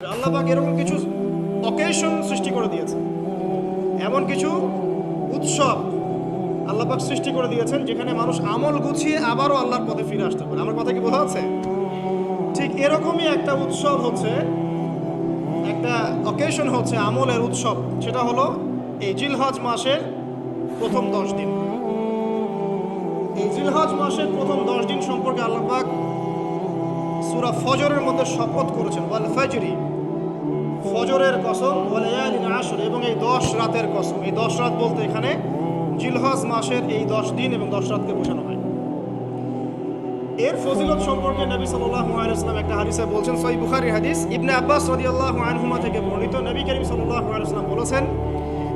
আল্লাহ পাক এরকম কিছু অকেশন সৃষ্টি করে দিয়েছেন, এমন কিছু উৎসব আল্লাহ পাক সৃষ্টি করে দিয়েছেন যেখানে মানুষ আমল গুছিয়ে আবারও আল্লাহর পথে ফিরে আসতে পারে। আমার কথা কি বোঝা যাচ্ছে? ঠিক এরকমই একটা উৎসব হচ্ছে, একটা অকেশন হচ্ছে আমলের উৎসব। সেটা হলো এই জিলহজ মাসের প্রথম 10 দিন। এই জিলহজ মাসের প্রথম 10 দিন সম্পর্কে আল্লাহ পাক সূরা ফজরের মধ্যে শপথ করেছেন, ওয়াল ফাজরি, ফজরের কসম, ওয়া লায়ালিন আশর, এবং এই 10 রাতের কসম। এই 10 রাত বলতে এখানে জিলহজ মাসের এই 10 দিন এবং 10 রাতকে বোঝানো হয়। এর ফজিলত সম্পর্কে নবী সাল্লাল্লাহু আলাইহি ওয়াসাল্লাম একটা হাদিসে বলছেন, সহিহ বুখারীর হাদিস, ইবনে আব্বাস রাদিয়াল্লাহু আনহুমা থেকে বর্ণিত, নবী করিম সাল্লাল্লাহু আলাইহি ওয়াসাল্লাম বলেছেন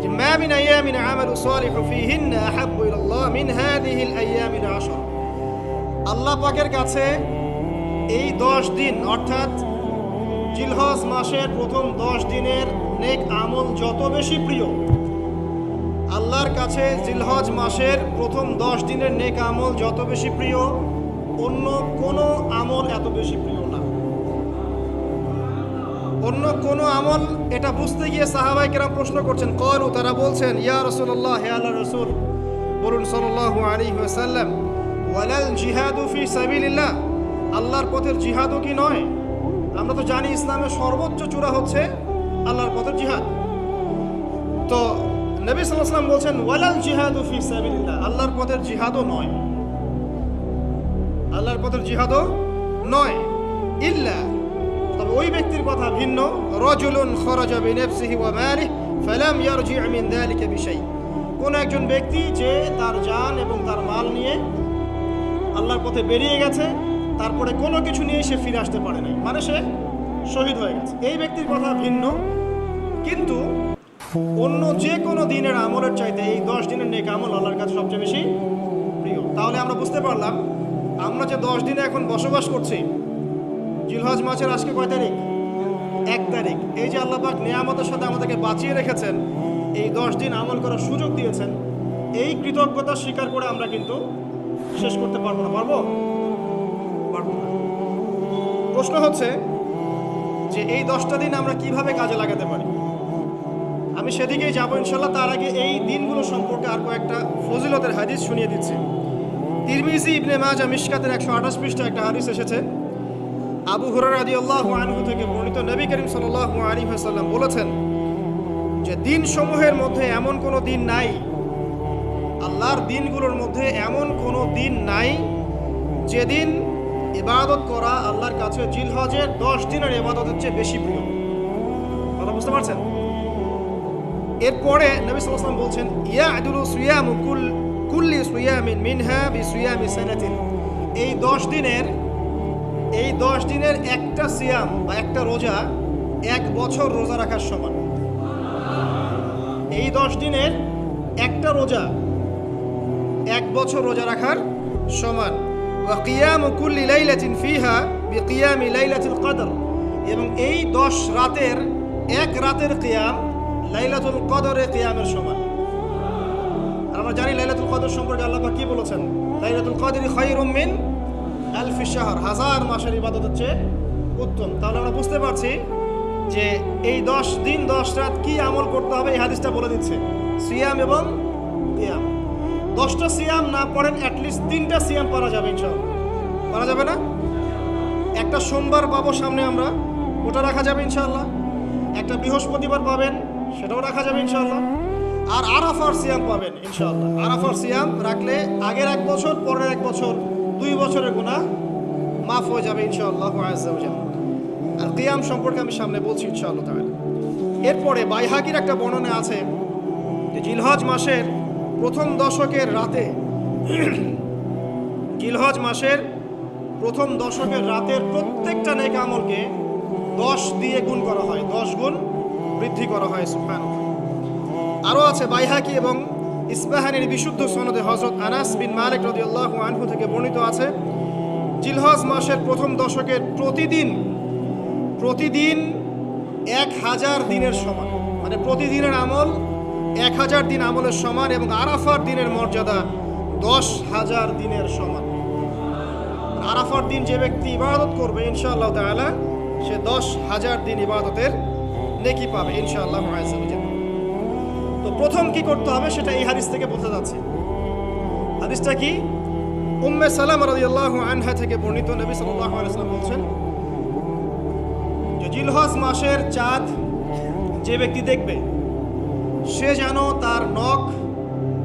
যে মা মিন আইয়ামিন আমালু সালিহু ফীহিন্না আহাব্বু ইলাল্লাহ মিন হাযিহিল আইয়ামিল আশর। আল্লাহ পাকের কাছে এই 10 দিন অর্থাৎ জিলহজ মাসের প্রথম 10 দিনের নেক আমল যত বেশি প্রিয়, আল্লাহর কাছে জিলহজ মাসের প্রথম 10 দিনের নেক আমল যত বেশি প্রিয়, অন্য কোনো আমল এত বেশি প্রিয় না। অন্য কোনো আমল, এটা বুঝতে গিয়ে সাহাবায়ে কেরাম প্রশ্ন করছেন, ক্বালু, তারা বলছেন, ইয়া রাসূলুল্লাহ, হে আল্লাহর রাসূল, বলুন সাল্লাল্লাহু আলাইহি ওয়াসাল্লাম, ওয়ালাল জিহাদু ফি সাবিলিল্লাহ, আল্লাহর পথের জিহাদও কি নয়? আমরা তো জানি ইসলামের সর্বোচ্চ চূড়া হচ্ছে আল্লাহর পথের জিহাদ। তো নবী সাল্লাল্লাহু আলাইহি ওয়াসাল্লাম বলছেন, ওয়ালাল জিহাদু ফি সাবিলিল্লাহ, আল্লাহর পথের জিহাদও নয়, আল্লাহর পথের জিহাদও নয়, ইল্লা, তবে ওই ব্যক্তির কথা ভিন্ন, রাজুলুন খারাজা বিনাফসিহি ওয়া মালিহি ফালাম ইয়ারজি মিন যালিকা বিশাই, কোন একজন ব্যক্তি যে তার জান এবং তার মাল নিয়ে আল্লাহর পথে বেরিয়ে গেছে, তারপরে কোনো কিছু নিয়ে সে ফিরে আসতে পারে নাই, মানে সে শহীদ হয়ে গেছে, এই ব্যক্তির কথা ভিন্ন। কিন্তু অন্য যে কোনো দিনের আমলের চাইতে এই 10 দিনের নেক আমল আল্লাহর কাছে সবচেয়ে বেশি প্রিয়। তাহলে আমরা বুঝতে পারলাম, আমরা যে 10 দিনে এখন বসবাস করছি, জিলহজ মাসের আজকে কয় তারিখ? 1 তারিখ। এই যে আল্লাহ পাক নিয়ামতের সাথে আমাদেরকে বাঁচিয়ে রেখেছেন, এই 10 দিন আমল করার সুযোগ দিয়েছেন, এই কৃতজ্ঞতা স্বীকার করে আমরা কিন্তু শেষ করতে পারবো না। পারবো না। প্রশ্ন হচ্ছে যে এই 10টা দিন আমরা কিভাবে কাজে লাগাতে পারি। আমি সেদিকেই যাবো ইনশাল্লাহ। তার আগে এই দিনগুলো সম্পর্কে আর কয়েকটা ফজিলতের হাদিস শুনিয়ে দিচ্ছি। তিরমিজি, ইবনে মাজাহ, মিশকাতের 128 পৃষ্ঠা একটা হাদিস এসেছে, আবু হুরায়রা রাদিয়াল্লাহু আনহু থেকে বর্ণিত, নবী করিম সাল্লাল্লাহু আলাইহি ওয়াসাল্লাম বলেছেন যে দিন সমূহের মধ্যে এমন কোনো দিন নাই, আল্লাহর দিনগুলোর মধ্যে এমন কোনো দিন নাই যেদিন ইবাদত করা আল্লাহর কাছে জিলহজের 10 দিনের ইবাদতের চেয়ে বেশি প্রিয়। কথা বুঝতে পারছেন? এরপরে নবী সাল্লাল্লাহু আলাইহি ওয়াসাল্লাম বলছেন, ইয়াদুলু সিয়ামু কুল্লি সিয়ামিন মিনহা বিসিয়ামি সানাতিন, এই 10 দিনের একটা সিয়াম বা একটা রোজা 1 বছর রোজা রাখার সমান। এই 10 দিনের একটা রোজা 1 বছর রোজা রাখার সমান। ওয়া কিয়ামু কুল্লি লাইলাতিন ফিহা বিকিয়ামি লাইলাতুল কদর, এবং এই 10 রাতের এক রাতের কিয়াম লাইলাতুল কদরের কিয়ামের সমান। আর আমরা জানি লাইলাতুল কদর সম্পর্কে আল্লাহ পাক কি বলেছেন, লাইলাতুল কদরি খায়রুম মিন আলফি শাহর, 1000 মাসের ইবাদতের চেয়ে উত্তম। তাহলে আমরা বুঝতে পারছি যে এই 10 দিন 10 রাত কি আমল করতে হবে, এই হাদিসটা বলে দিচ্ছে, সিয়াম এবং কিয়াম। 10টা সিয়াম না পড়েন, অ্যাটলিস্ট 3টা সিয়াম পারা যাবে ইনশাআল্লাহ। পারা যাবে না? একটা সোমবার পাবো সামনে আমরা, ওটা রাখা যাবে ইনশাআল্লাহ। একটা বৃহস্পতিবার পাবেন, সেটাও রাখা যাবে ইনশাআল্লাহ। আর আরাফার সিয়াম পাবেন ইনশাআল্লাহ। আরাফার সিয়াম রাখলে আগের 1 বছর, পরের 1 বছর, 2 বছরের গুনাহ মাফ হয়ে যাবে ইনশাআল্লাহ আযজা ওয়া জাল্লা। আর কিয়াম সম্পর্কে আমি সামনে বলছি ইনশাআল্লাহ তাআলা। এরপরে বাইহাকির একটা বর্ণনা আছে যে জিলহজ মাসের প্রথম দশকের রাতে, জিলহজ মাসের প্রথম দশকের রাতের প্রত্যেকটা নেক আমলকে 10 দিয়ে গুণ করা হয়, 10 গুণ বৃদ্ধি করা হয়। সুবহানাল্লাহ। আরও আছে বাইহাকি এবং ইসবাহানির বিশুদ্ধ সনদে হযরত আনাস বিন মালিক রাদিয়াল্লাহু আনহু থেকে বর্ণিত আছে, জিলহজ মাসের প্রথম দশকের প্রতিদিন 1000 দিনের সমান, মানে প্রতিদিনের আমল 1000 দিন আমলের সমান, এবং আরাফার দিনের মর্যাদা 10,000 দিনের সমান। আরাফার দিন যে ব্যক্তি ইবাদত করবে ইনশাআল্লাহ তাআলা সে 10,000 দিন ইবাদতের নেকি পাবে ইনশাআল্লাহ আযজা ওয়া জাল্লা। তো প্রথম কি করতে হবে সেটা এই হাদিস থেকে বোঝা যাচ্ছে। হাদিসটা কি? উম্মে সালামা রাদিয়াল্লাহু আনহা থেকে বর্ণিত, নবী সাল্লাল্লাহু আলাইহি ওয়াসাল্লাম বলছেন যে জিলহজ মাসের চাঁদ যে ব্যক্তি দেখবে সে যেন তার নখ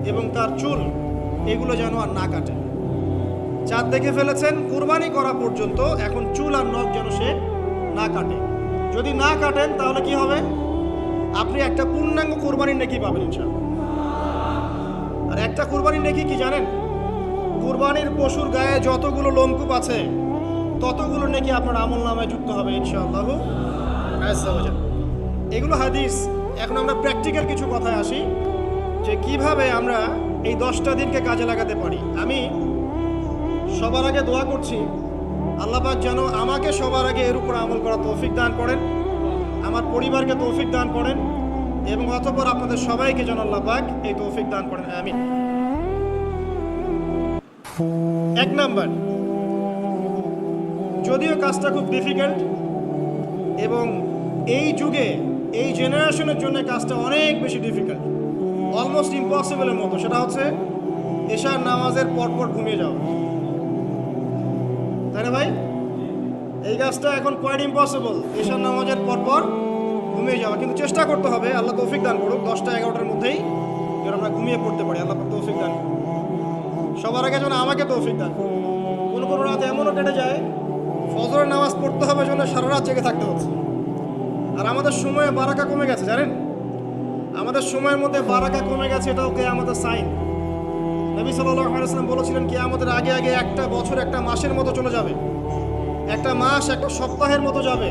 এবং তার চুল এগুলো যেন আর না কাটে। চাঁদ দেখে ফেলেছেন, কুরবানি করা পর্যন্ত এখন চুল আর নখ যেন সে না কাটে। যদি না কাটেন তাহলে কি হবে? আপনি একটা পূর্ণাঙ্গ কুরবানির নেকি পাবেন ইনশাআল্লাহ। আর একটা কুরবানির নেকি কি জানেন? কুরবানির পশুর গায়ে যতগুলো লোমকূপ আছে ততগুলো নেকি আপনার আমলনামায় যুক্ত হবে ইনশাআল্লাহ আযজা ওয়া জাল্লা। এগুলো হাদিস। এখন আমরা প্র্যাকটিক্যাল কিছু কথায় আসি যে কিভাবে আমরা এই 10টা দিনকে কাজে লাগাতে পারি। আমি সবার আগে দোয়া করছি আল্লাহ পাক যেন আমাকে সবার আগে এর উপর আমল করার তৌফিক দান করেন, আমার পরিবারকে তৌফিক দান করেন এবং অতঃপর আপনাদের সবাইকে যেন আল্লাহ পাক এই তৌফিক দান করেন, আমিন। 1 নাম্বার, যদিও কাজটা খুব ডিফিকাল্ট এবং এই যুগে এই জেনারেশনের জন্য কাজটা অনেক বেশি ডিফিকাল্ট, অলমোস্ট ইম্পসিবলের মতো, সেটা হচ্ছে এশার নামাজের পরপর ঘুমিয়ে যাওয়া। তাই না ভাই? এই কাজটা এখন কোয়াইট ইম্পসিবল, এশার নামাজের পরপর ঘুমিয়ে যাওয়া। কিন্তু চেষ্টা করতে হবে, আল্লাহ তৌফিক দান করুক, 10টা-11টার মধ্যেই যেন আমরা ঘুমিয়ে পড়তে পারি। আল্লাহ তৌফিক দান করুক, সবার আগে যেন আমাকে তৌফিক দান করুক। কোনো রাত এমনও কেটে যায় ফজরের নামাজ পড়তে হবে জন্য সারা রাত জেগে থাকতে হচ্ছে। আর আমাদের সময়ে বারাকা কমে গেছে, জানেন? আমাদের সময়ের মধ্যে বারাকা কমে গেছে, এটাও কিয়ামতের সাইন। নবী সাল্লাল্লাহু আলাইহি ওয়াসাল্লাম বলেছিলেন কিয়ামতের আগে আগে একটা বছর একটা মাসের মতো চলে যাবে, একটা মাস একটা সপ্তাহের মতো যাবে,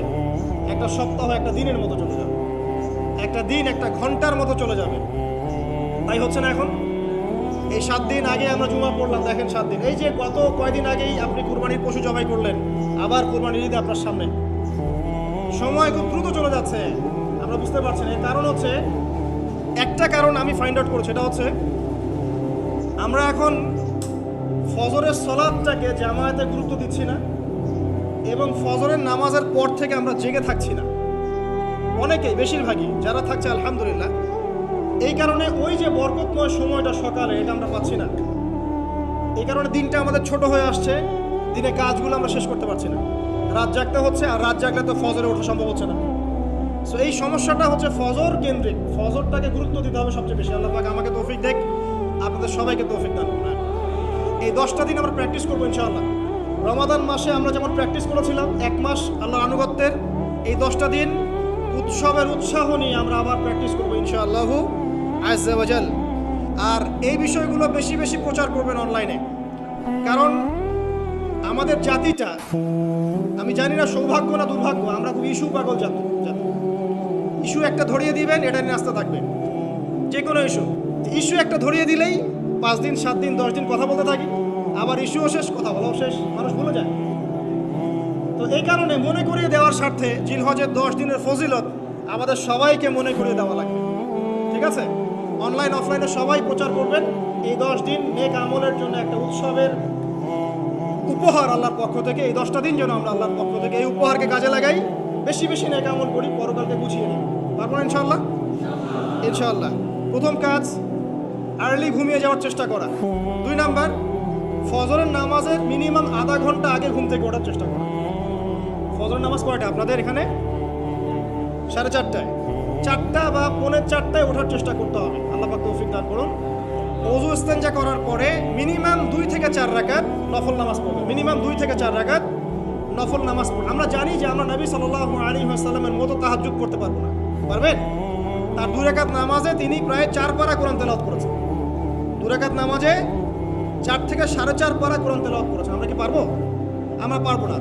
একটা সপ্তাহ একটা দিনের মতো চলে যাবে, একটা দিন একটা ঘন্টার মতো চলে যাবে। তাই হচ্ছে না এখন? এই 7 দিন আগে আমরা জুমা পড়লাম, দেখেন 7 দিন। এই যে গত কয়দিন আগেই আপনি কুরবানির পশু জবাই করলেন, আবার কুরবানির ঈদ আপনার সামনে। সময় খুব দ্রুত চলে যাচ্ছে, আমরা বুঝতে পারছি না। এর কারণ হচ্ছে, একটা কারণ আমি ফাইন্ড আউট করছি, এটা হচ্ছে আমরা এখন ফজরের সালাতটাকে জামায়াতে গুরুত্ব দিচ্ছি না এবং ফজরের নামাজের পর থেকে আমরা জেগে থাকছি না। অনেকেই, বেশিরভাগই যারা থাকছে আলহামদুলিল্লাহ। এই কারণে ওই যে বরকতময় সময়টা সকালে, এটা আমরা পাচ্ছি না। এই কারণে দিনটা আমাদের ছোট হয়ে আসছে, দিনে কাজগুলো আমরা শেষ করতে পারছি না, রাত জাগতে হচ্ছে। আর রাত জাগলে তো ফজরে ওঠা সম্ভব হচ্ছে না। সো এই সমস্যাটা হচ্ছে ফজর কেন্দ্রিক, ফজরটাকে গুরুত্ব দিতে হবে সবচেয়ে বেশি। আল্লাহ পাক আমাকে তৌফিক দেখ, আপনাদের সবাইকে তৌফিক দান করুন। এই 10টা দিন আমরা প্র্যাকটিস করবো ইনশাআল্লাহ। রমাদান মাসে আমরা যেমন প্র্যাকটিস করেছিলাম 1 মাস আল্লাহর আনুগত্যের, এই 10টা দিন উৎসবের উৎসাহ নিয়ে আমরা আবার প্র্যাকটিস করবো ইনশাআল্লাহ আযজা ওয়া জাল। আর এই বিষয়গুলো বেশি বেশি প্রচার করবেন অনলাইনে, কারণ আমাদের জাতিটা, আমি জানি না সৌভাগ্য না দুর্ভাগ্য, আমরা খুব ইস্যু পাগল জাতি। ইস্যু একটা ধরিয়ে দিবেন, এটা নিয়ে আসতে থাকবেন। যে কোনো ইস্যু একটা ধরিয়ে দিলেই 5 দিন 7 দিন 10 দিন কথা বলতে থাকি, আবার ইস্যুও শেষ, কথা বলাও শেষ, মানুষ ভুলে যায়। তো এই কারণে মনে করিয়ে দেওয়ার স্বার্থে জিলহজের 10 দিনের ফজিলত আমাদের সবাইকে মনে করিয়ে দেওয়া লাগবে, ঠিক আছে? অনলাইন অফলাইনে সবাই প্রচার করবেন। এই 10 দিন নেক আমলের জন্য একটা উৎসবের উপহার আল্লাহর পক্ষ থেকে। এই 10টা দিন যেন আমরা আল্লাহর পক্ষ থেকে এই উপহারকে কাজে লাগাই, বেশি বেশি নেক আমল করি, পরকালকে গুছিয়ে নিই। পারবো না ইনশাআল্লাহ? ইনশাআল্লাহ। প্রথম কাজ, আর্লি ঘুমিয়ে যাওয়ার চেষ্টা করা। 2 নাম্বার, ফজরের নামাজের মিনিমাম আধা ঘন্টা আগে ঘুম থেকে ওঠার চেষ্টা করা। ফজরের নামাজ কয়টা আপনাদের এখানে? 4:30টায়, 4টা বা 4:45টায় ওঠার চেষ্টা করতে হবে। আল্লাহ পাক তৌফিক দান করুন। ওযু ইস্তেনজা করার পরে মিনিমাম 2 থেকে 4 রাকাত নফল নামাজ পড়বেন। মিনিমাম 2 থেকে 4 রাকাত নফল নামাজ পড়বেন। আমরা জানি যে আমরা নবী সাল্লাল্লাহু আলাইহি ওয়াসাল্লামের মতো তাহাজ্জুদ করতে পারবো না, পারবেন? তার 2 রাকাত নামাজে তিনি প্রায় 4 পারা কোরআন তেলাওয়াত করেছেন। 2 রাকাত নামাজে 4 থেকে 4.5 পারা কোরআন তেলাওয়াত করেছেন। আমরা কি পারবো? আমরা পারবো না।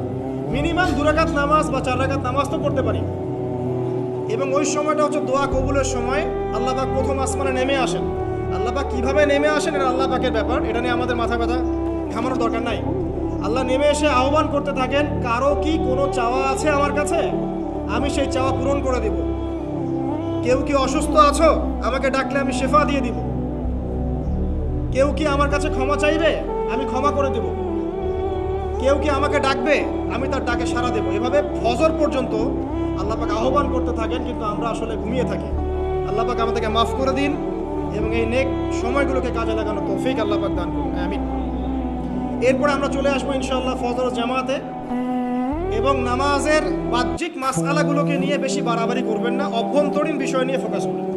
মিনিমাম 2 রাকাত নামাজ বা 4 রাকাত নামাজ তো পড়তে পারি। এবং ওই সময়টা হচ্ছে দোয়া কবুলের সময়। আল্লাহ পাক প্রথম আসমানে নেমে আসেন। আল্লাহ পাক কীভাবে নেমে আসেন এটা আল্লাহ পাকের ব্যাপার, এটা নিয়ে আমাদের মাথা ব্যথা ঘামানোর দরকার নাই। আল্লাহ নেমে এসে আহ্বান করতে থাকেন, কারো কি কোনো চাওয়া আছে আমার কাছে? আমি সেই চাওয়া পূরণ করে দিব। কেউ কি অসুস্থ আছো? আমাকে ডাকলে আমি শেফা দিয়ে দিব। কেউ কি আমার কাছে ক্ষমা চাইবে? আমি ক্ষমা করে দেব। কেউ কি আমাকে ডাকবে, আমি তার ডাকে সাড়া দেবো। এভাবে ফজর পর্যন্ত আল্লাহ পাক আহ্বান করতে থাকেন, কিন্তু আমরা আসলে ঘুমিয়ে থাকি। আল্লাহ পাক আমাদেরকে মাফ করে দিন এবং এই নেক সময়গুলোকে কাজে লাগানো তৌফিক আল্লাহ পাক দান করুন, আমিন। এরপরে আমরা চলে আসবো ইনশাআল্লাহ ফজর জামাতে, এবং নামাজের বাহ্যিক মাসআলাগুলোকে নিয়ে বেশি বাড়াবাড়ি করবেন না, অভ্যন্তরীণ বিষয় নিয়ে ফোকাস করবেন।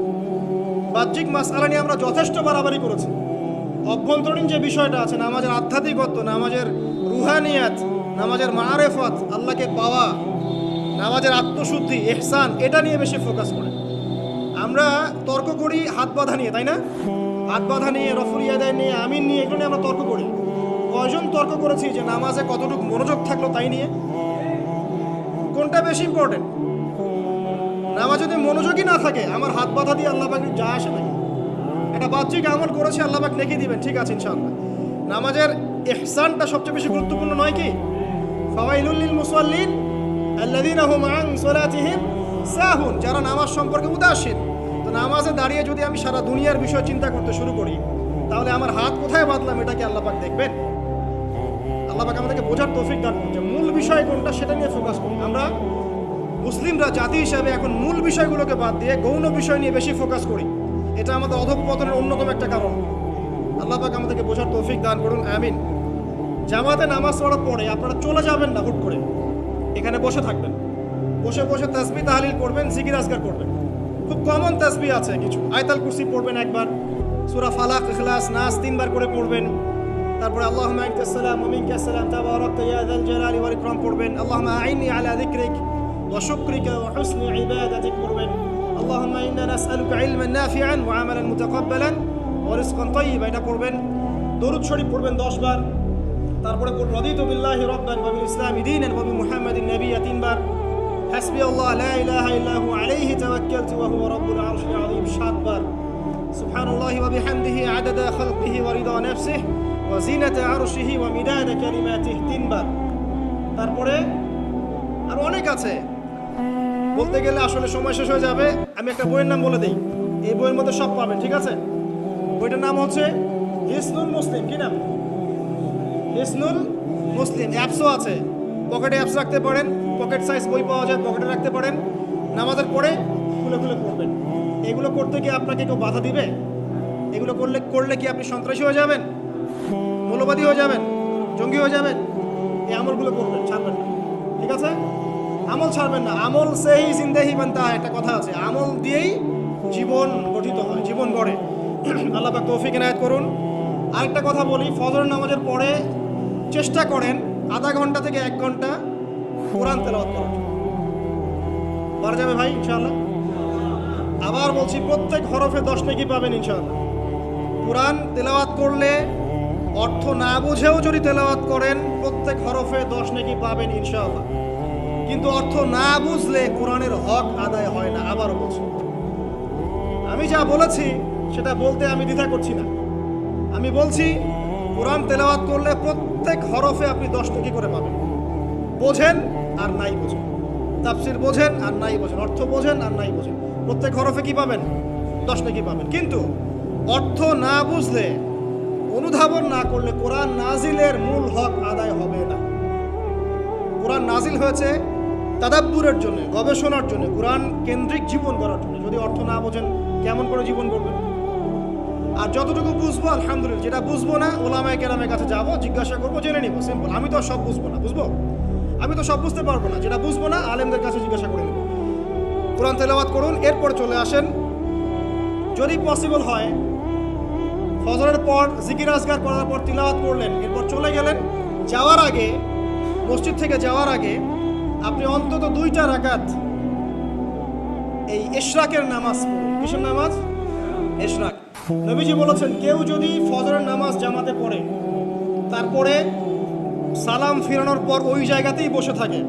বাহ্যিক মাসআলা নিয়ে আমরা যথেষ্ট বাড়াবাড়ি করেছি। অভ্যন্তরীণ যে বিষয়টা আছে, নামাজের আধ্যাত্মিকত্ব, নামাজের রুহানিয়াত, নামাজের মারেফত, আল্লাহকে পাওয়া, নামাজের আত্মশুদ্ধি, ইহসান, এটা নিয়ে বেশি ফোকাস করেন। আমরা তর্ক করি হাত বাঁধা নিয়ে, তাই না? হাত বাঁধা নিয়ে, রফুল ইয়াদায় নিয়ে, আমিন নিয়ে, এগুলো নিয়ে আমরা তর্ক করি। কয়জন তর্ক করেছি যে নামাজে কতটুকু মনোযোগ থাকলো তাই নিয়ে? কোনটা বেশি ইম্পর্টেন্ট? নামাজ যদি মনোযোগই না থাকে, আমার হাত বাঁধা দিয়ে আল্লাহ পাক যা আসে নাকি? একটা বাহ্যিক আমল করেছে, আল্লাহ পাক নেকি দিবেন, ঠিক আছে ইনশাআল্লাহ। নামাজের ইহসানটা সবচেয়ে বেশি গুরুত্বপূর্ণ নয় কি? ফাওয়াইলুল লিল মুসাল্লিন আল্লাযীনা হুম আন সালাতিহিম সাহুন, যারা নামাজ সম্পর্কে উদাসীন। তো নামাজে দাঁড়িয়ে যদি আমি সারা দুনিয়ার বিষয় চিন্তা করতে শুরু করি, তাহলে আমার হাত কোথায় বাঁধলাম এটা কি আল্লাহ পাক দেখবেন? আল্লাহ পাক আমাদেরকে বোঝার তৌফিক দান করুন যে মূল বিষয় কোনটা, সেটা নিয়ে ফোকাস করি। আমরা মুসলিমরা জাতি হিসাবে এখন মূল বিষয়গুলোকে বাদ দিয়ে গৌণ বিষয় নিয়ে বেশি ফোকাস করি। এটা আমাদের অধঃপতনের অন্যতম একটা কারণ। আল্লাহ পাক আমাদেরকে বোঝার তৌফিক দান করুন, আমিন। জামাতে নামাজ পড়ার পরে আপনারা চলে যাবেন না হুট করে, এখানে বসে থাকবেন। বসে বসে তাসবিহ তাহলিল করবেন, জিকির আজকার করবেন। খুব কমন তাসবিহ আছে কিছু। আয়াতুল কুরসি পড়বেন একবার, সূরা ফালাক, ইখলাস, নাস 3 বার করে পড়বেন। তারপরে আল্লাহুম্মা আনতাস সালাম ওয়া মিনকাস সালাম তাবারাকতা ইয়া যাল জালালি ওয়াল ইকরাম পড়বেন। আল্লাহুম্মা আইন্নি আলা যিকরিক ওয়া শুকরিকা ওয়া হুসনি ইবাদাতিক পড়বেন। আল্লাহুম্মা ইন্না নাসআলুকা ইলমান নাফিআন ওয়া আমালান মুতাকাব্বালান ওয়া রিজকান তাইয়্যিবা, এটা পড়বেন। দরুদ শরীফ পড়বেন 10 বার। তারপরে রাদিতু বিল্লাহি রাব্বান ওয়া বিল ইসলামি দীনান ওয়া বিমুহাম্মাদিন নাবিয়্যা 3 বার। হাসবি আল্লাহ লা ইলাহা ইল্লা হু আলাইহি তাওয়াক্কালতু ওয়া হুয়া রাব্বুল আরশিল আযীম 7 বার। সুবহানাল্লাহি ওয়া বিহামদিহি আদাদা খালকিহি ওয়া রিদা নাফসিহি ওয়া জিনাতা আরশিহি ওয়া মিদাদা কালিমাতিহি 3 বার। তারপরে আর অনেক আছে, বলতে গেলে আসলে সময় শেষ হয়ে যাবে। আমি একটা বইয়ের নাম বলে দিই, এই বইয়ের মধ্যে সব পাবেন, ঠিক আছে? বইটার নাম হচ্ছে হিসনুল মুসলিম। কি নাম? হিসনুল মুসলিম। অ্যাপসও আছে, পকেটে অ্যাপস রাখতে পারেন, পকেট সাইজ বই পাওয়া যায়, পকেটে রাখতে পারেন। নামাজের পরে খুলে খুলে পড়বেন। এগুলো করতে গিয়ে আপনাকে কেউ বাধা দিবে? এগুলো করলে কি আপনি সন্ত্রাসী হয়ে যাবেন, মৌলবাদী হয়ে যাবেন, জঙ্গি হয়ে যাবেন? এই আমলগুলো করবেন, ছাড়বেন না, ঠিক আছে? আমল ছাড়বেন না। আমল সেই জিন্দেহি বানতা, একটা কথা আছে, আমল দিয়েই জীবন গঠিত হয়, জীবন গড়ে। আল্লাহ পাক তৌফিক ইনায়াত করুন। আরেকটা কথা বলি, ফজর নামাজের পরে চেষ্টা করেন আধা ঘন্টা থেকে 1 ঘন্টা কোরআন তেলাওয়াত করার। পারা যাবে ভাই ইনশাআল্লাহ? আবার বলছি, প্রত্যেক হরফে 10 নেকি পাবেন ইনশাআল্লাহ। কোরআন তেলাওয়াত করলে, অর্থ না বুঝেও যদি তেলাওয়াত করেন, প্রত্যেক হরফে 10 নেকি পাবেন ইনশাআল্লাহ। কিন্তু অর্থ না বুঝলে কোরআনের হক আদায় হয় না। আবারও বলছি, আমি যা বলেছি সেটা বলতে আমি দ্বিধা করছি না। আমি বলছি কোরআন তেলাওয়াত করলে প্রত্যেক হরফে আপনি 10 নেকি করে পাবেন। বোঝেন আর নাই বোঝেন, তাফসীর বোঝেন আর নাই বোঝেন, অর্থ বোঝেন আর নাই বোঝেন, প্রত্যেক হরফে কি পাবেন? 10 নেকি পাবেন। কিন্তু অর্থ না বুঝলে, অনুধাবন না করলে কোরআন নাজিলের মূল হক আদায় হবে না। কোরআন নাজিল হয়েছে তাদাব্বুরের জন্য, গবেষণার জন্য, কোরআন কেন্দ্রিক জীবন গড়ার জন্য। যদি অর্থ না বোঝেন, কেমন করে জীবন করবেন? আর যতটুকু বুঝবো আলহামদুলিল্লাহ, যেটা বুঝবো না ওলামায়ে কেরামের কাছে যাবো, জিজ্ঞাসা করবো, জেনে নিবো, সিম্পল। আমি তো সব বুঝবো না, বুঝবো? আমি তো সব বুঝতে পারবো না, যেটা বুঝবো না আলেমদের কাছে জিজ্ঞাসা করে নেবো। কোরআন তেলাওয়াত করুন। এরপর চলে আসেন, যদি পসিবল হয়, ফজরের পর জিকির আজকার করার পর তিলাওয়াত করলেন, এরপর চলে গেলেন। যাওয়ার আগে, মসজিদ থেকে যাওয়ার আগে আপনি অন্তত 2টা রাকাত এই ইশরাকের নামাজ পড়ুন। কিসের নামাজ? ইশরাক। নবীজি বলেছেন, কেউ যদি ফজরের নামাজ জামাতে পড়ে, তারপরে সালাম ফিরানোর পর ওই জায়গাতেই বসে থাকে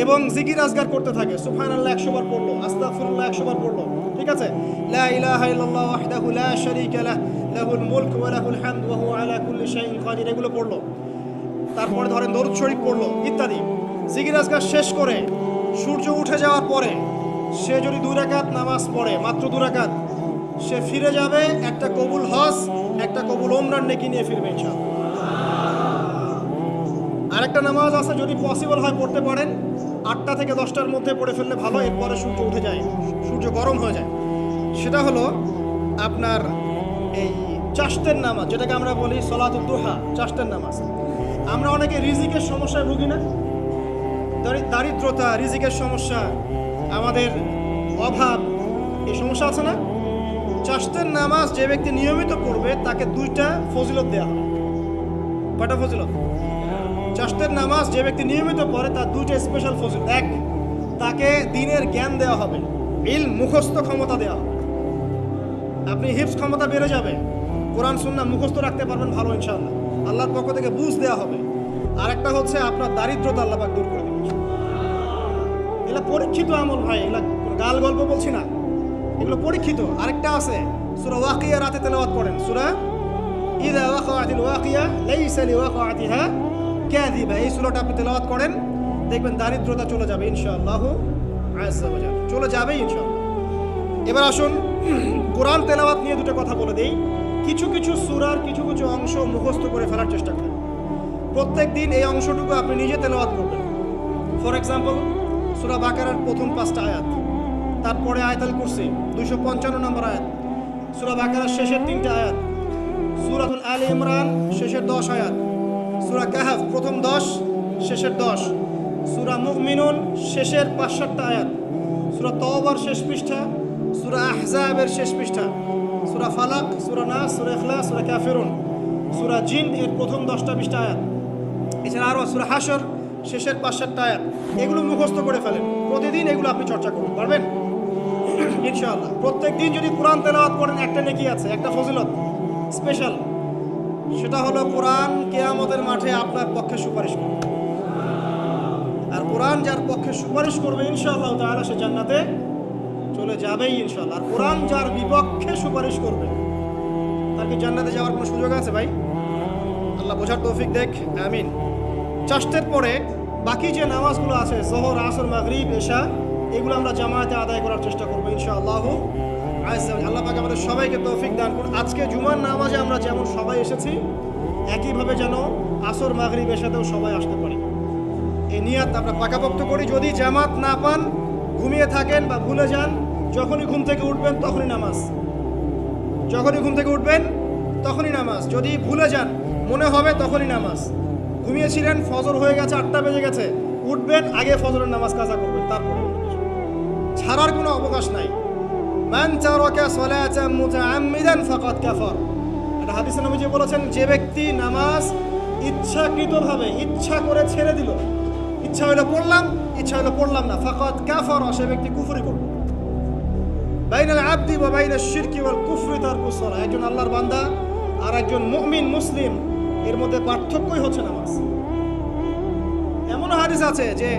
এবং জিকির আজকার করতে থাকে, সুবহানাল্লাহ 100 বার পড়লো, আস্তাগফিরুল্লাহ 100 বার পড়লো, ঠিক আছে? লা ইলাহা ইল্লাল্লাহ ওয়াহদাহু লা শারীকা লাহ লাহুল মুলকু ওয়া লাহুল হামদু ওয়া হুয়া আলা কুল্লি শাইইন কাদির, এগুলো পড়লো। তারপরে ধরেন দরুদ শরীফ পড়লো ইত্যাদি। জিকির আজকার শেষ করে সূর্য উঠে যাওয়ার পরে সে যদি 2 রাকাত নামাজ পড়ে, মাত্র 2 রাকাত, সে ফিরে যাবে একটা কবুল হজ, একটা কবুল ওমরার নেকি নিয়ে ফিরবে ইনশাআল্লাহ। আরেকটা নামাজ আছে, যদি পসিবল হয় পড়তে পারেন, 8টা থেকে 10টার মধ্যে পড়ে ফেললে ভালো, এরপরে সূর্য উঠে যায়, সূর্য গরম হয়ে যায়। সেটা হলো আপনার এই চাষতের নামাজ, যেটাকে আমরা বলি সলাতুদ দুহা, চাষতের নামাজ। আমরা অনেকে রিজিকের সমস্যায় ভুগি না, দারিদ্রতা, রিজিকের সমস্যা, আমাদের অভাব, এই সমস্যা আছে না? চাষতের নামাজ যে ব্যক্তি নিয়মিত পড়বে তাকে 2টা ফজিলত দেওয়া হবে। কয়টা ফজিলত? চাষতের নামাজ যে ব্যক্তি নিয়মিত পড়ে তার 2টা স্পেশাল ফজিলত। এক, তাকে দ্বীনের জ্ঞান দেওয়া হবে, ইলম মুখস্থ ক্ষমতা দেওয়া হবে, আপনি হিফজ ক্ষমতা বেড়ে যাবে, কোরআন সুন্নাহ মুখস্থ রাখতে পারবেন ভালো ইনশাআল্লাহ, আল্লাহর পক্ষ থেকে বুঝ দেওয়া হবে। আরেকটা হচ্ছে আপনার দারিদ্রতা আল্লাহ পাক দূর করে দেবেন। এগুলো পরীক্ষিত আমল ভাই, এগুলো গাল গল্প বলছি না, এগুলো পরীক্ষিত। আরেকটা আছে, সূরা ওয়াকিয়া রাতে তেলাওয়াত করেন, সূরা ইযা ওয়াকাআতিল ওয়াকিয়া লাইসা লিওয়াকাআতিহা কাযিবা, এই সূরাটা আপনি তেলাওয়াত করেন, দেখবেন দারিদ্রতা চলে যাবে ইনশাআল্লাহু আযজা ওয়া জাল্লা, চলে যাবে ইনশাআল্লাহ। এবার আসুন কোরআন তেলাওয়াত নিয়ে 2টা কথা বলে দেই। কিছু কিছু সূরার কিছু কিছু অংশ মুখস্থ করে ফেলার চেষ্টা করেন। প্রত্যেক দিন এই অংশটুকু আপনি নিজে তেলাওয়াত করবেন। ফর এক্সাম্পল, সূরা বাকারার প্রথম 5টা আয়াত, তারপরে আয়াতুল কুরসি 255 নম্বর আয়াত, সূরা বাকারার শেষের 3টা আয়াত, সূরাতুল আলী ইমরান শেষের 10 আয়াত, সূরা কাহফ প্রথম 10 শেষের 10, সূরা মুমিনুন শেষের 5-7টা আয়াত, সূরা তওবার শেষ পৃষ্ঠা, সূরা আহজাবের শেষ পৃষ্ঠা, সূরা ফালাক, সূরা নাস, সূরা ইখলাস, সূরা কাফিরুন, সূরা জিন এর প্রথম 10টা-20টা আয়াত, এছাড়া আরও সূরা হাশর শেষের 5-7টা আয়াত। এগুলো মুখস্থ করে ফেলেন, প্রতিদিন এগুলো আপনি চর্চা করুন, পারবেন ইনশাআল্লাহ। প্রত্যেক দিন যদি কোরআন তেলাওয়াত করেন একটা নেকি আছে, একটা ফজিলত স্পেশাল, সেটা হলো কোরআন কিয়ামতের মাঠে আপনার পক্ষে সুপারিশ করবে। আর কোরআন যার পক্ষে সুপারিশ করবে ইনশাআল্লাহ তাআলা সে জান্নাতে চলে যাবেই ইনশাআল্লাহ। আর কোরআন যার বিপক্ষে সুপারিশ করবে তার কি জান্নাতে যাওয়ার কোনো সুযোগ আছে ভাই? আল্লাহ বোঝার তৌফিক দেখ, আমিন। চাষতের পরে বাকি যে নামাজগুলো আছে, যোহর, আসর, মাগরিব, এশা, এগুলো আমরা জামায়াতে আদায় করার চেষ্টা করবো ইনশাআল্লাহ। আল্লাহ পাক আমাদের সবাইকে তৌফিক দান করুন। আজকে জুমার নামাজে আমরা যেমন সবাই এসেছি, একইভাবে যেন আসর, মাগরিব, এশাতেও সবাই আসতে পারি, এই নিয়াত আমরা পাকাপোক্ত করি। যদি জামাত না পান, ঘুমিয়ে থাকেন বা ভুলে যান, যখনই ঘুম থেকে উঠবেন তখনই নামাজ, যখনই ঘুম থেকে উঠবেন তখনই নামাজ। যদি ভুলে যান, মনে হবে তখনই নামাজ। ঘুমিয়েছিলেন, ফজর হয়ে গেছে, 8টা বেজে গেছে, উঠবেন, আগে ফজরের নামাজ কাজা করবেন, তারপরে ছাড়ার কোনো অবকাশ নাই। মান তারাকা সালাতান মুতাআম্মিদান ফাকাদ কাফার, এটা হাদিসে নবীজি বলেছেন, যে ব্যক্তি নামাজ ইচ্ছাকৃতভাবে ইচ্ছা করে ছেড়ে দিল, ইচ্ছা হইলো পড়লাম, ইচ্ছা হইলো পড়লাম না, ফাকাদ কাফার, সে ব্যক্তি কুফরি করবে। বাইনাল আবদি ওয়া বাইনাশ শিরকি ওয়াল কুফরি তারকুস সালাহ, একজন আল্লাহর বান্দা আর একজন মুমিন মুসলিম, এর মধ্যে পার্থক্যই হচ্ছে নামাজ। এমন হাদিস আছে যে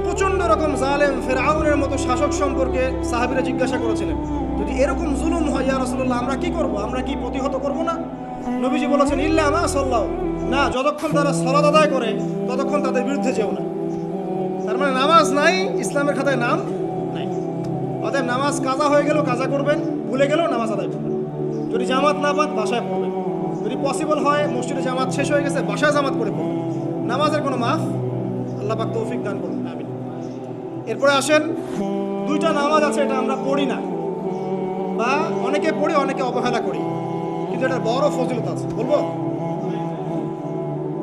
প্রচন্ড রকম জালেম ফেরাউনের মতো শাসক সম্পর্কে সাহাবীরা জিজ্ঞাসা করেছিলেন, যদি এরকম জুলুম হয় ইয়া রাসূলুল্লাহ, আমরা কি করব? আমরা কি প্রতিহত করব না? নবীজি বলেছেন, ইল্লা মা সাল্লাল্লাহু, না, যতক্ষণ তারা সালাত আদায় করে ততক্ষণ তাদের বিরুদ্ধে যেও না। তার মানে নামাজ নাই, ইসলামের খাতায় নাম নাই। অতএব নামাজ কাজা হয়ে গেলেও কাজা করবেন, ভুলে গেলেও নামাজ আদায় করবেন। যদি জামাত না পান, বাসায় পড়বেন। যদি পসিবল হয় মসজিদে জামাত শেষ হয়ে গেছে, বাসায় জামাত করে পড়বেন। নামাজের কোনো মাফ, আল্লাহ পাক তৌফিক দান করুন, আমিন। এরপরে আসেন, 2টা নামাজ আছে, এটা আমরা পড়ি না, বা অনেকে পড়ি, অনেকে অবহেলা করি, কিন্তু এটার বড় ফজিলত আছে, বলবো।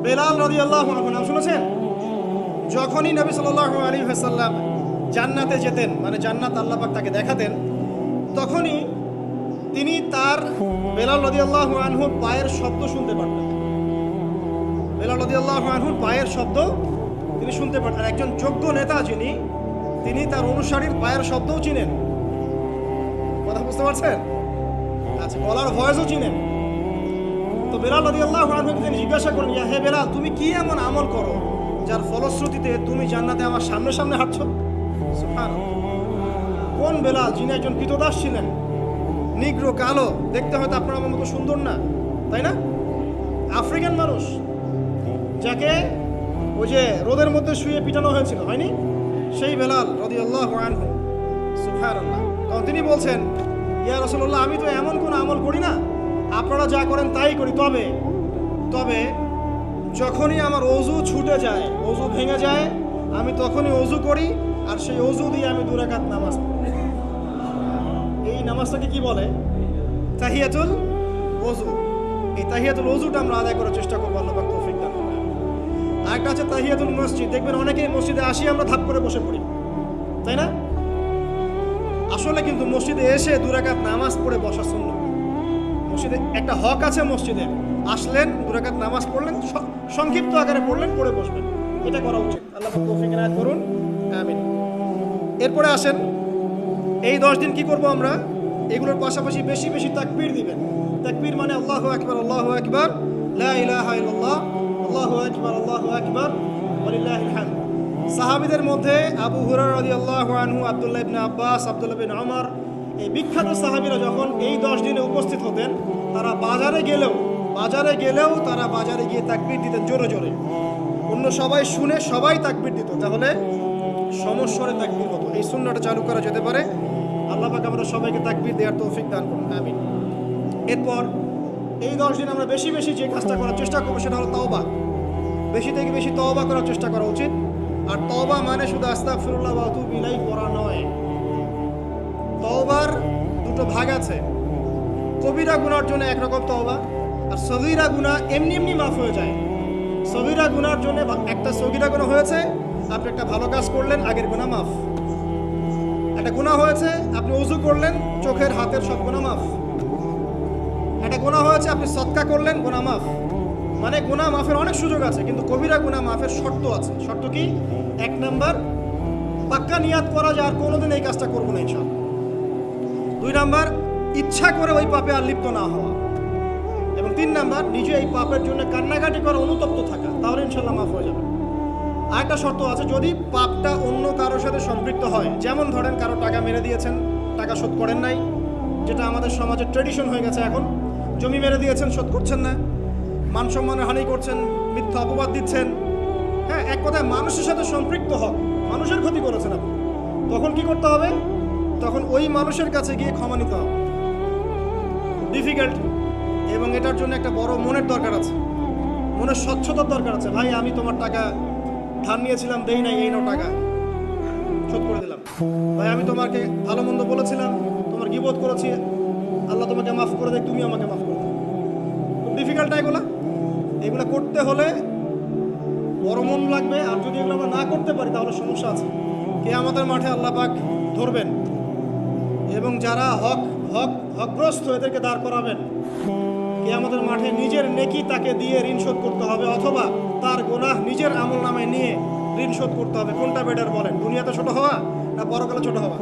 বেলাল রাদিয়াল্লাহু আনহু নাম শুনেছেন? যখনই নবী সাল্লাল্লাহু আলাইহি ওয়াসাল্লাম জান্নাতে যেতেন, মানে জান্নাত আল্লাহ পাক তাকে দেখাতেন, তখনই তিনি তার বেলাল রাদিয়াল্লাহু আনহুর পায়ের শব্দ শুনতে পারতেন। বেলাল রাদিয়াল্লাহু আনহুর পায়ের শব্দ তিনি শুনতে পারতেন। একজন যোগ্য নেতা যিনি, তিনি তার অনুসারীর পায়ের শব্দও চিনেন। কথা বুঝতে পারছেন? আচ্ছা, গলার ভয়েসও চিনেন। তো বেলাল রাদিয়াল্লাহু আনহুকে তিনি জিজ্ঞাসা করেন, ইয়া হে বেলাল, তুমি কি এমন আমল করো যার ফলশ্রুতিতে তুমি জান্নাতে আমার সামনে সামনে হাঁটছো? সুবহানাল্লাহ। কোন বেলাল? যিনি একজন কৃতদাস ছিলেন, নিগ্রো, কালো, দেখতে হয়তো আপনার আমার মতো সুন্দর না, তাই না? আফ্রিকান মানুষ, যাকে ওই যে রোদের মধ্যে শুয়ে পিটানো হয়েছিল, হয়নি? সেই বেলাল রাদিয়াল্লাহু আনহু, সুবহানাল্লাহ। তখন তিনি বলছেন, ইয়া রাসূলুল্লাহ, আমি তো এমন কোনো আমল করি না, আপনারা যা করেন তাই করি, তবে যখনই আমার অজু ছুটে যায়, অজু ভেঙে যায়, আমি তখনই অজু করি, আর সেই অজু দিয়ে আমি 2 রাকাত নামাজ পড়ি। এই নামাজটাকে কি বলে? তাহিয়াতুল ওযু। এই তাহিয়াতুল ওযুটা আমরা আদায় করার চেষ্টা করবো, আল্লাহ পাক তৌফিক দান করুন। আরেকটা আছে তাহিয়াতুল মসজিদ। দেখবেন অনেকেই মসজিদে আসি আমরা ধাপ করে বসে পড়ি, তাই না? আসলে কিন্তু মসজিদে এসে 2 রাকাত নামাজ পড়ে বসা সুন্নাহ। মসজিদে একটা হক আছে, মসজিদে আসলেন 2 রাকাত নামাজ পড়লেন, সংক্ষিপ্ত আকারে পড়লেন, পড়ে বসবেন, এটা করা উচিত। আল্লাহ পাক তৌফিক এনায়েত করুন, আমিন। এরপরে আসেন, এই 10 দিন কি করব আমরা? এগুলোর পাশাপাশি বেশি বেশি তাকবীর দিবেন। তাকবীর মানে আল্লাহু আকবার, আল্লাহু আকবার, লা ইলাহা ইল্লাল্লাহ, আল্লাহু আকবার, আল্লাহু আকবার, ওয়ালিল্লাহিল হামদ। সাহাবীদের মধ্যে আবু হুরায়রা রাদিয়াল্লাহু আনহু, আব্দুল্লাহ ইবনে আব্বাস, আব্দুল্লাহ বিন ওমর, এই বিখ্যাত সাহাবীরা যখন এই 10 দিনে উপস্থিত হতেন, তারা বাজারে গেলেও তারা বাজারে গিয়ে তাকবীর দিতেন জোরে জোরে। অন্য সবাই শুনে সবাই তাকবীর দিত, তাহলে সমস্বরে তাকবীর হতো। এই সুন্নাহটা চালু করা যেতে পারে। আল্লাহ পাক আমরা সবাইকে তাকবীর দেওয়ার তৌফিক দান করুন, আমিন। এরপর এই 10 দিন আমরা বেশি বেশি যে কাজটা করার চেষ্টা করবো সেটা হলো তওবা। বেশি থেকে বেশি তওবা করার চেষ্টা করা উচিত। আর তওবা মানে শুধু আস্তাগফিরুল্লাহ ওয়া আতুবু ইলাইহি পড়া নয়। তওবার 2টো ভাগ আছে। কবিরা গুনার জন্য একরকম তওবা, আর সগীরা গুনাহ এমনি এমনি মাফ হয়ে যায়। সগীরা গুনার জন্য একটা সগীরা গুনাহ হয়েছে, আপনি একটা ভালো কাজ করলেন, আগের গুনাহ মাফ। একটা গুনাহ হয়েছে, আপনি ওযু করলেন, চোখের হাতের সব গুনাহ মাফ। একটা গুনাহ হয়েছে, আপনি সদকা করলেন, গুনাহ মাফ। মানে গুনাহ মাফের অনেক সুযোগ আছে, কিন্তু কবিরা গুনাহ মাফের শর্ত আছে। শর্ত কি? 1 নাম্বার, পাক্কা নিয়াত করা যে আর কোনোদিন এই কাজটা করবো না ইনশাআল্লাহ। 2 নাম্বার, ইচ্ছা করে ওই পাপে আর লিপ্ত না হওয়া। এবং 3 নাম্বার, নিজে এই পাপের জন্য কান্নাকাটি করা, অনুতপ্ত থাকা, তাহলে ইনশাআল্লাহ মাফ হয়ে যাবে। আরেকটা শর্ত আছে, যদি পাপটা অন্য কারোর সাথে সম্পৃক্ত হয়, যেমন ধরেন কারো টাকা মেরে দিয়েছেন, টাকা শোধ করেন নাই, যেটা আমাদের সমাজের ট্রেডিশন হয়ে গেছে এখন। জমি মেরে দিয়েছেন, শোধ করছেন না, মান সম্মানের হানি করছেন, মিথ্যা অপবাদ দিচ্ছেন, হ্যাঁ, এক কথায় মানুষের সাথে সম্পৃক্ত হক, মানুষের ক্ষতি করেছেন আপনি, তখন কি করতে হবে? তখন ওই মানুষের কাছে গিয়ে ক্ষমা নিতে হবে। ডিফিকাল্ট, এবং এটার জন্য একটা বড় মনের দরকার আছে, মনের স্বচ্ছতার দরকার আছে। ভাই, আমি তোমার টাকা ধার নিয়েছিলাম, দেই নাই, এই নাও টাকা, শোধ করে দিলাম। ভাই, আমি তোমাকে ভালো মন্দ বলেছিলাম, তোমার গীবত করেছি, আল্লাহ তোমাকে মাফ করে দেয়, তুমি আমাকে মাফ করে দাও। খুব ডিফিকাল্ট এগুলো করতে হলে বড় মন লাগবে। আর যদি এগুলো আমরা না করতে পারি তাহলে সমস্যা আছে। কিয়ামতের মাঠে আল্লাহ পাক ধরবেন, এবং যারা হকগ্রস্ত এদেরকে দাঁড় করাবেন। কিয়ামতের মাঠে নিজের নেকি তাকে দিয়ে ঋণ শোধ করতে হবে, অথবা তার গুনাহ নিজের আমল নামে নিয়ে ঋণ শোধ করতে হবে। কোনটা বেটার বলেন? দুনিয়াতে ছোট হওয়া না পরকালে ছোট হওয়া?